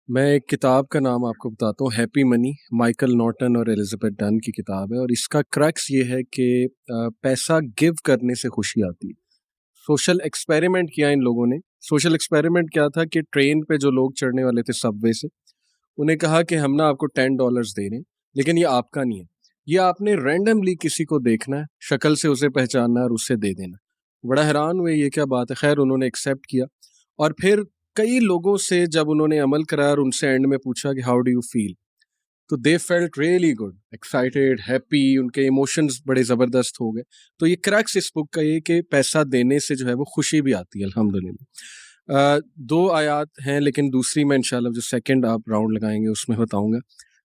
मैं एक किताब का नाम आपको बताता हूँ, हैप्पी मनी, माइकल नॉर्टन और एलिजाबेथ डन की किताब है। और इसका क्रक्स ये है कि पैसा गिव करने से खुशी आती है। सोशल एक्सपेरिमेंट किया इन लोगों ने। सोशल एक्सपेरिमेंट क्या था कि ट्रेन पे जो लोग चढ़ने वाले थे सबवे से, उन्हें कहा कि हम ना आपको $10 दे रहे हैं, लेकिन ये आपका नहीं है, ये आपने रैंडमली किसी को देखना है, शक्ल से उसे पहचानना है और उससे दे देना। बड़ा हैरान हुए ये क्या बात है। खैर उन्होंने एक्सेप्ट किया और फिर कई लोगों से जब उन्होंने अमल कराया और उनसे एंड में पूछा कि हाउ डू यू फील, तो they felt really good, excited, happy, उनके इमोशंस बड़े ज़बरदस्त हो गए। तो ये क्रक्स इस बुक का ये कि पैसा देने से जो है वो खुशी भी आती है अल्हम्दुलिल्लाह। दो आयात हैं, लेकिन दूसरी मैं इंशाल्लाह जो सेकंड आप राउंड लगाएंगे उसमें बताऊंगा।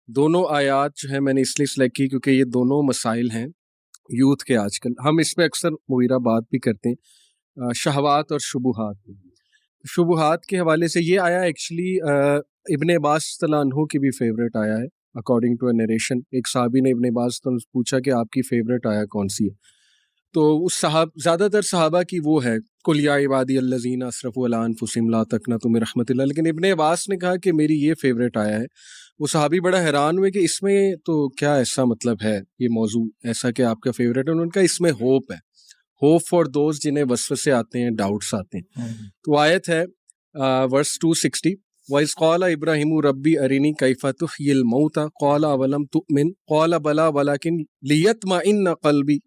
दोनों आयात जो है मैंने इसलिए सिलेक्ट की क्योंकि ये दोनों मसाइल हैं यूथ के। आजकल हम इस पे अक्सर मुवीरा बात भी करते हैं, शहवात और शुबुहात। शुबुहात के हवाले से ये आया एक्चुअली इब्ने अब्बास तआला अन्हु की भी फेवरेट आया है, अकॉर्डिंग टू अ नरेशन। एक साहबी ने इब्ने अब्बास से पूछा कि आपकी फेवरेट आया कौन सी है, तो उस ज़्यादातर सहाबा की वो है, कुल या इबादी अल्लज़ीना असरफ़ू अला अनफुसिहिम ला तक़नतू मिन रहमतिल्लाह। लेकिन इब्ने अब्बास ने कहा कि मेरी ये फेवरेट आया है। वो सहाबी बड़ा हैरान हुए कि इसमें तो क्या ऐसा मतलब है, ये मौजू ऐसा कि आपका फेवरेट है। उन्होंने कहा इसमें होप है, होप फॉर दोज जिन्हें वसवसे आते हैं, डाउट्स आते हैं। तो आयत है वर्स 260, वइज़ क़ाला इब्राहीमु रब्बी अरिनी कैफ़ तुह्यिल मौता क़ाला अवलम तुअमिन क़ाला बला वलाकिन लियत्मइन्ना क़ल्बी।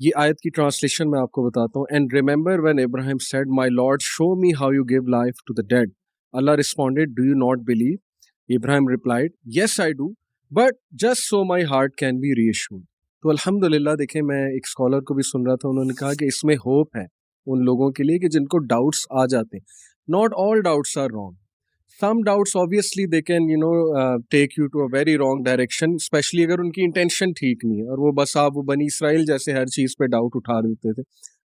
ये आयत की ट्रांसलेशन मैं आपको बताता हूँ। And remember when Ibrahim said my lord show me how you give life to the dead, Allah responded do you not believe. Ibrahim replied yes I do, but just so my heart can be reassured. तो अल्हम्दुलिल्लाह, देखें मैं एक scholar को भी सुन रहा था, उन्होंने कहा कि इसमें होप है उन लोगों के लिए कि जिनको डाउट्स आ जाते हैं। Not all doubts are wrong, some doubts obviously they can take you to a very wrong direction, especially अगर उनकी इंटेंशन ठीक नहीं है। और वो बस आप वो बनी इसराइल जैसे हर चीज़ पे डाउट उठा देते थे,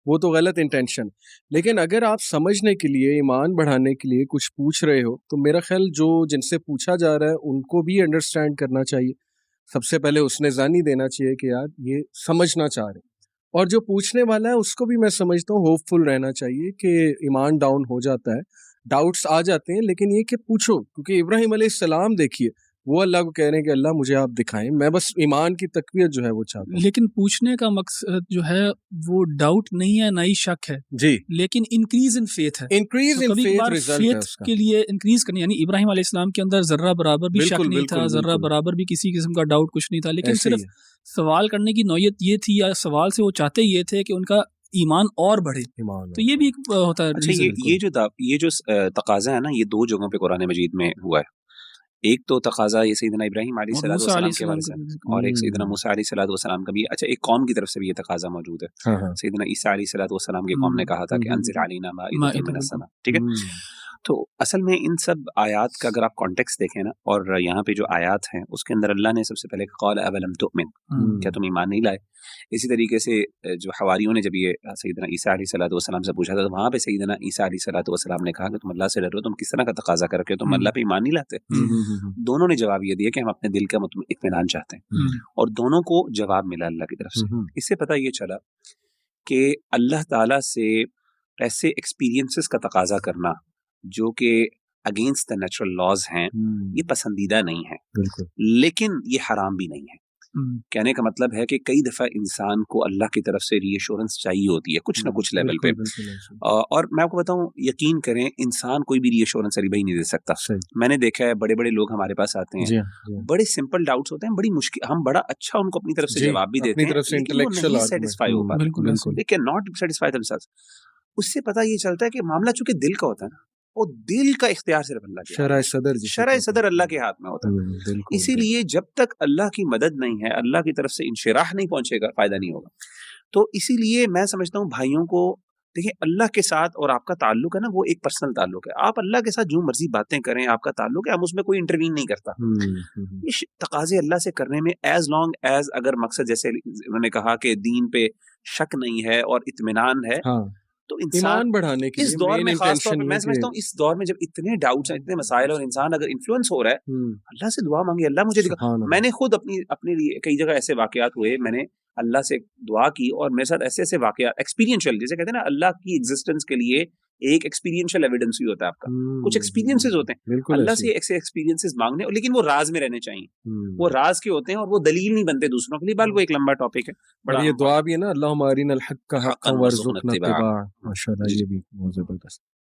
वो तो गलत इंटेंशन। लेकिन अगर आप समझने के लिए, ईमान बढ़ाने के लिए कुछ पूछ रहे हो, तो मेरा ख्याल जो जिनसे पूछा जा रहा है उनको भी अंडरस्टैंड करना चाहिए। सबसे पहले उसने जानी देना चाहिए कि यार ये समझना चाह रहे हैं, और जो पूछने वाला है उसको भी मैं समझता हूँ होपफुल रहना चाहिए कि ईमान डाउन हो जाता है, डाउट्स आ जाते हैं, लेकिन ये कि पूछो। क्योंकि इब्राहिम अलैहिस्सलाम देखिए, वो अल्लाह को कह रहे हैं कि अल्लाह मुझे आप दिखाएं, मैं बस ईमान की तकवीत जो है वो चाहता हूँ। लेकिन पूछने का मकसद जो है वो डाउट नहीं है, ना ही शक है जी, लेकिन इंक्रीज इन फेथ है। इंक्रीज इन फेथ रिजल्ट है फेथ उसका। के लिए इंक्रीज करनी, यानी इब्राहिम अलैहिस्सलाम के अंदर जर्रा बराबर भी शक बिल्कुल नहीं था, बिल्कुल जर्रा बिल्कुल बराबर भी किसी किस्म का डाउट कुछ नहीं था, लेकिन ऐसे ही सिर्फ है, सवाल करने की नौयत ये थी, या सवाल से वो चाहते ये थे कि उनका ईमान और बढ़े। ईमान तो ये भी एक होता है अच्छा, reason। ये जो तकाजा है ना, ये दो जगहों पे कुरान मजीद में हुआ है। एक तो तकाजा ये सैयदना इब्राहीम और मूसा अलैहिस्सलाम के बारे से, और एक सैयदना हम्म, मूसा अलैहिस्सलाम का भी। अच्छा, एक कौम की तरफ से भी ये तकाजा मौजूद है। हाँ हाँ सैयदना ईसा अलैहिस्सलाम की कौम ने कहा था कि अंज़िर अलैना माइदतम मिनस समा, ठीक है। तो असल में इन सब आयात का अगर आप कॉन्टेक्स्ट देखें ना, और यहाँ पे जो आयात हैं उसके अंदर अल्लाह ने सबसे पहले क़ाल अवलम तुअमिन, क्या तुम ईमान नहीं लाए। इसी तरीके से जो हवारियों ने जब ये सैयदना ईसा अलैहिस्सलाम से पूछा था, तो वहाँ पे सैयदना ईसा अलैहिस्सलाम ने कहा कि तुम अल्लाह से डरो, तुम किस तरह का तकाजा करके तुम अल्लाह पे ईमान नहीं लाते। दोनों ने जवाब ये दिया कि हम अपने दिल का इत्मीनान चाहते हैं, और दोनों को जवाब मिला अल्लाह की तरफ से। इससे पता ये चला कि अल्लाह ताला से ऐसे एक्सपीरियंसेस का तकाजा करना जो कि अगेंस्ट द नेचुरल लॉज हैं, ये पसंदीदा नहीं है, लेकिन ये हराम भी नहीं है। कहने का मतलब है कि कई दफ़ा इंसान को अल्लाह की तरफ से रीअश्योरेंस चाहिए होती है कुछ ना कुछ लेवल पे। और मैं आपको बताऊं, यकीन करें, इंसान कोई भी रीअश्योरेंस अली भाई नहीं दे सकता। मैंने देखा है, बड़े बड़े लोग हमारे पास आते हैं, बड़े सिंपल डाउट्स होते हैं, बड़ी मुश्किल, हम बड़ा अच्छा उनको अपनी तरफ से जवाब भी देते हैं, लेकिन वो नहीं सेटिस्फाई हो पाते, they can not satisfy themselves. उससे पता ये चलता है कि मामला चूंकि दिल का होता है ना, वो दिल का इख्तियार सिर्फ अल्लाह के शरअ सदर अल्लाह के हाथ में होता है। इसीलिए जब तक अल्लाह की मदद नहीं है, अल्लाह की तरफ से इंशिराह नहीं पहुंचेगा, फायदा नहीं होगा। तो इसीलिए मैं समझता हूँ भाइयों को, देखिए, अल्लाह के साथ और आपका ताल्लुक है ना, वो एक पर्सनल ताल्लुक है। आप अल्लाह के साथ जो मर्जी बातें करें, आपका ताल्लुक है, हम उसमें कोई इंटरवीन नहीं करता। ये तकाजे अल्लाह से करने में, एज लॉन्ग एज अगर मकसद, जैसे उन्होंने कहा कि दीन पे शक नहीं है और इत्मीनान है, तो इंसान बढ़ाने के इस दौर में, खास तौर पे मैं समझता हूँ इस दौर में जब इतने डाउट्स हैं, इतने मसाइल, और इंसान अगर इन्फ्लुएंस हो रहा है, अल्लाह से दुआ मांगे, अल्लाह मुझे दिखा। मैंने खुद अपने लिए कई जगह ऐसे वाकयात हुए, मैंने अल्लाह से दुआ की और मेरे साथ ऐसे ऐसे वाकयात एक्सपीरियंशियल, जैसे कहते हैं ना, अल्लाह की एग्जिस्टेंस के लिए एक एक्सपीरियंशियल एविडेंस भी होता है आपका, कुछ एक्सपीरियंसेस होते हैं बिल्कुल अल्लाह ऐसे से ऐसे एक्सपीरियंसेस मांगने, और लेकिन वो राज में रहने चाहिए, वो हम्म। राज के होते हैं और वो दलील नहीं बनते दूसरों के लिए, बल्कि वो एक लंबा टॉपिक है, और बड़ा ये अहम दुआ टॉपिक भी है ना, अल्लाहुम्मा अरिनल हक्का हक्कन हक़्क़न वर्ज़ुक़ना वरज़ुक़ना इत्तिबाअह। इत्तिबाअह, माशाल्लाह जी ये भी बहुत ज़बरदस्त।